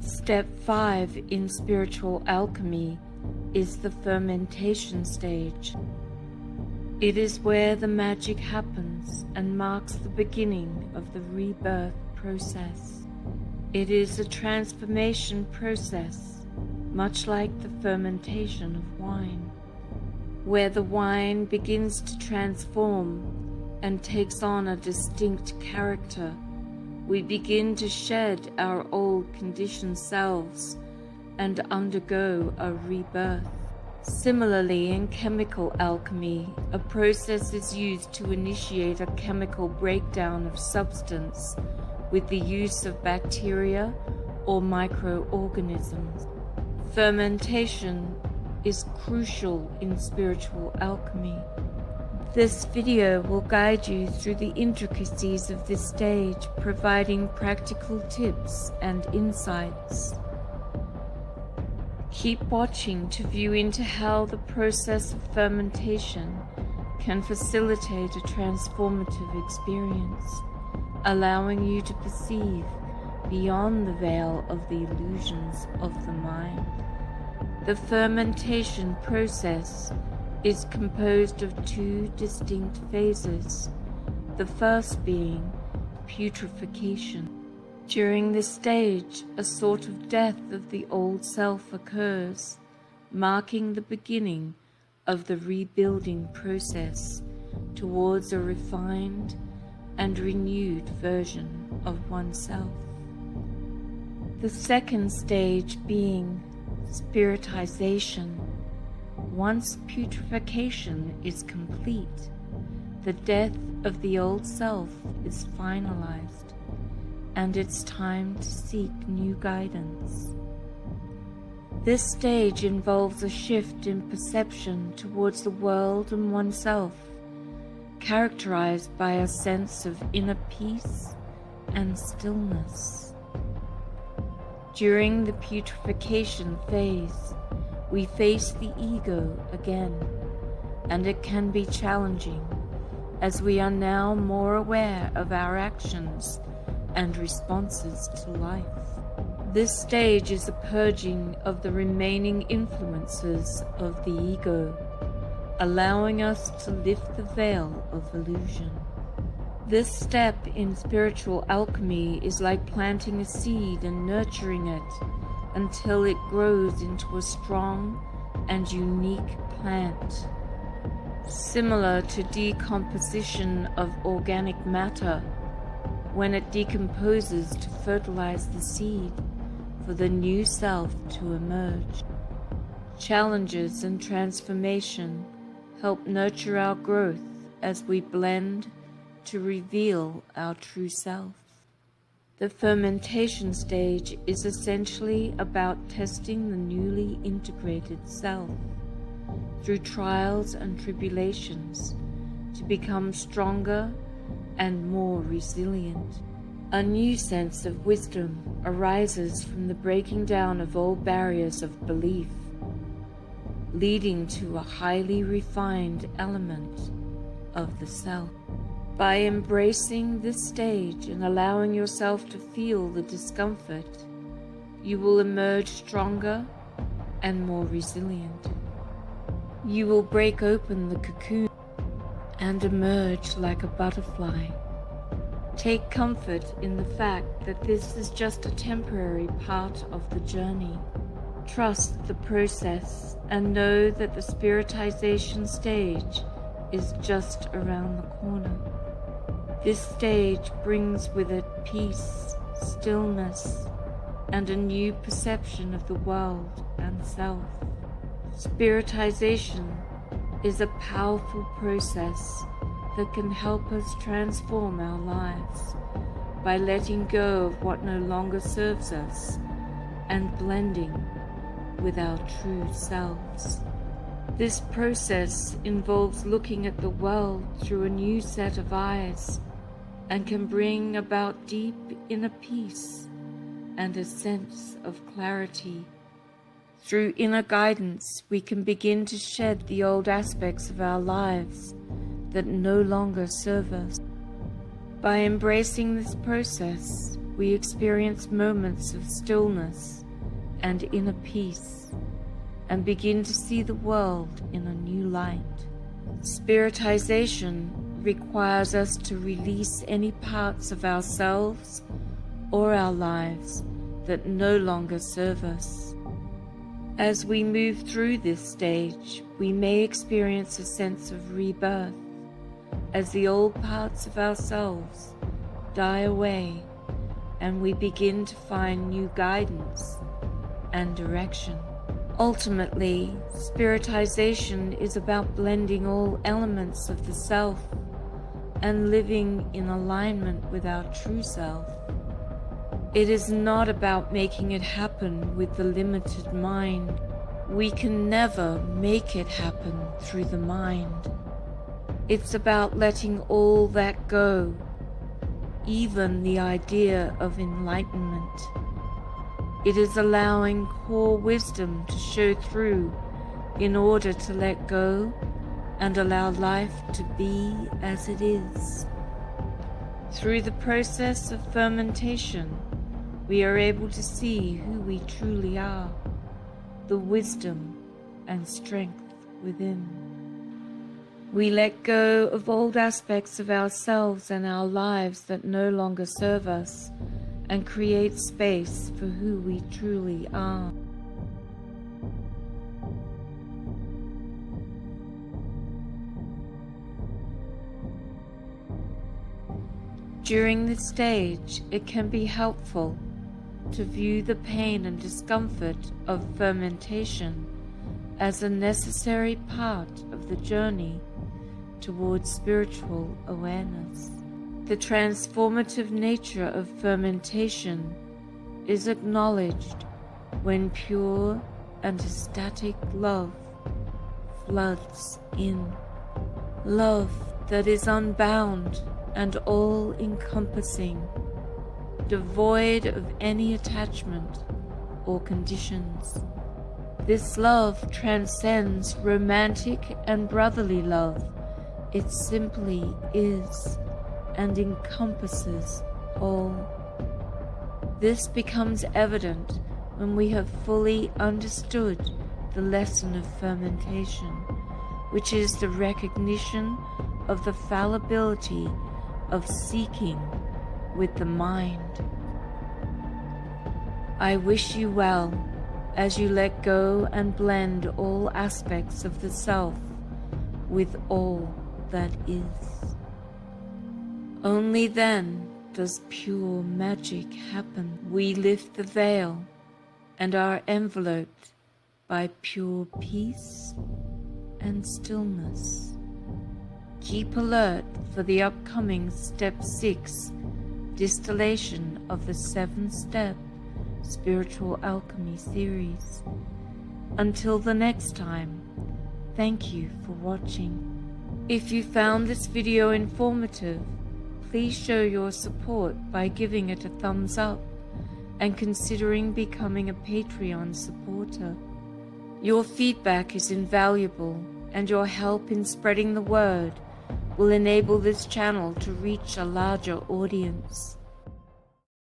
Step 5 in spiritual alchemy is the fermentation stage. It is where the magic happens and marks the beginning of the rebirth process. It is a transformation process, much like the fermentation of wine, where the wine begins to transform and takes on a distinct character. We begin to shed our old conditioned selves and undergo a rebirth. Similarly, in chemical alchemy, a process is used to initiate a chemical breakdown of substance with the use of bacteria or microorganisms. Fermentation is crucial in spiritual alchemy. This video will guide you through the intricacies of this stage, providing practical tips and insights. Keep watching to view into how the process of fermentation can facilitate a transformative experience, allowing you to perceive beyond the veil of the illusions of the mind. The fermentation process is composed of two distinct phases, the first being putrefaction. During this stage, a sort of death of the old self occurs, marking the beginning of the rebuilding process towards a refined and renewed version of oneself. The second stage being spiritization. Once putrefaction is complete, the death of the old self is finalized, and it's time to seek new guidance. This stage involves a shift in perception towards the world and oneself, characterized by a sense of inner peace and stillness. During the putrefaction phase, we face the ego again, and it can be challenging, as we are now more aware of our actions and responses to life. This stage is a purging of the remaining influences of the ego, allowing us to lift the veil of illusion. This step in spiritual alchemy is like planting a seed and nurturing it until it grows into a strong and unique plant. Similar to decomposition of organic matter, when it decomposes to fertilize the seed for the new self to emerge. Challenges and transformation help nurture our growth as we blend to reveal our true self. The fermentation stage is essentially about testing the newly integrated self through trials and tribulations to become stronger and more resilient. A new sense of wisdom arises from the breaking down of old barriers of belief, leading to a highly refined element of the self. By embracing this stage and allowing yourself to feel the discomfort, you will emerge stronger and more resilient. You will break open the cocoon and emerge like a butterfly. Take comfort in the fact that this is just a temporary part of the journey. Trust the process and know that the spiritization stage is just around the corner. This stage brings with it peace, stillness, and a new perception of the world and self. Spiritization is a powerful process that can help us transform our lives by letting go of what no longer serves us and blending with our true selves. This process involves looking at the world through a new set of eyes and can bring about deep inner peace and a sense of clarity. Through inner guidance, we can begin to shed the old aspects of our lives that no longer serve us. By embracing this process, we experience moments of stillness and inner peace, and begin to see the world in a new light. Spiritization requires us to release any parts of ourselves or our lives that no longer serve us. As we move through this stage, we may experience a sense of rebirth as the old parts of ourselves die away and we begin to find new guidance and direction. Ultimately, spiritization is about blending all elements of the self and living in alignment with our true self. It is not about making it happen with the limited mind. We can never make it happen through the mind. It's about letting all that go, even the idea of enlightenment. It is allowing core wisdom to show through in order to let go and allow life to be as it is. Through the process of fermentation, we are able to see who we truly are, the wisdom and strength within. We let go of old aspects of ourselves and our lives that no longer serve us, and create space for who we truly are. During this stage, it can be helpful to view the pain and discomfort of fermentation as a necessary part of the journey towards spiritual awareness. The transformative nature of fermentation is acknowledged when pure and ecstatic love floods in. Love that is unbound and all-encompassing, devoid of any attachment or conditions. This love transcends romantic and brotherly love. It simply is and encompasses all. This becomes evident when we have fully understood the lesson of fermentation, which is the recognition of the fallibility of seeking with the mind. I wish you well as you let go and blend all aspects of the self with all that is. Only then does pure magic happen. We lift the veil and are enveloped by pure peace and stillness. Keep alert for the upcoming Step 6 distillation of the 7-step Spiritual Alchemy series. Until the next time, thank you for watching. If you found this video informative, please show your support by giving it a thumbs up and considering becoming a Patreon supporter. Your feedback is invaluable, and your help in spreading the word will enable this channel to reach a larger audience.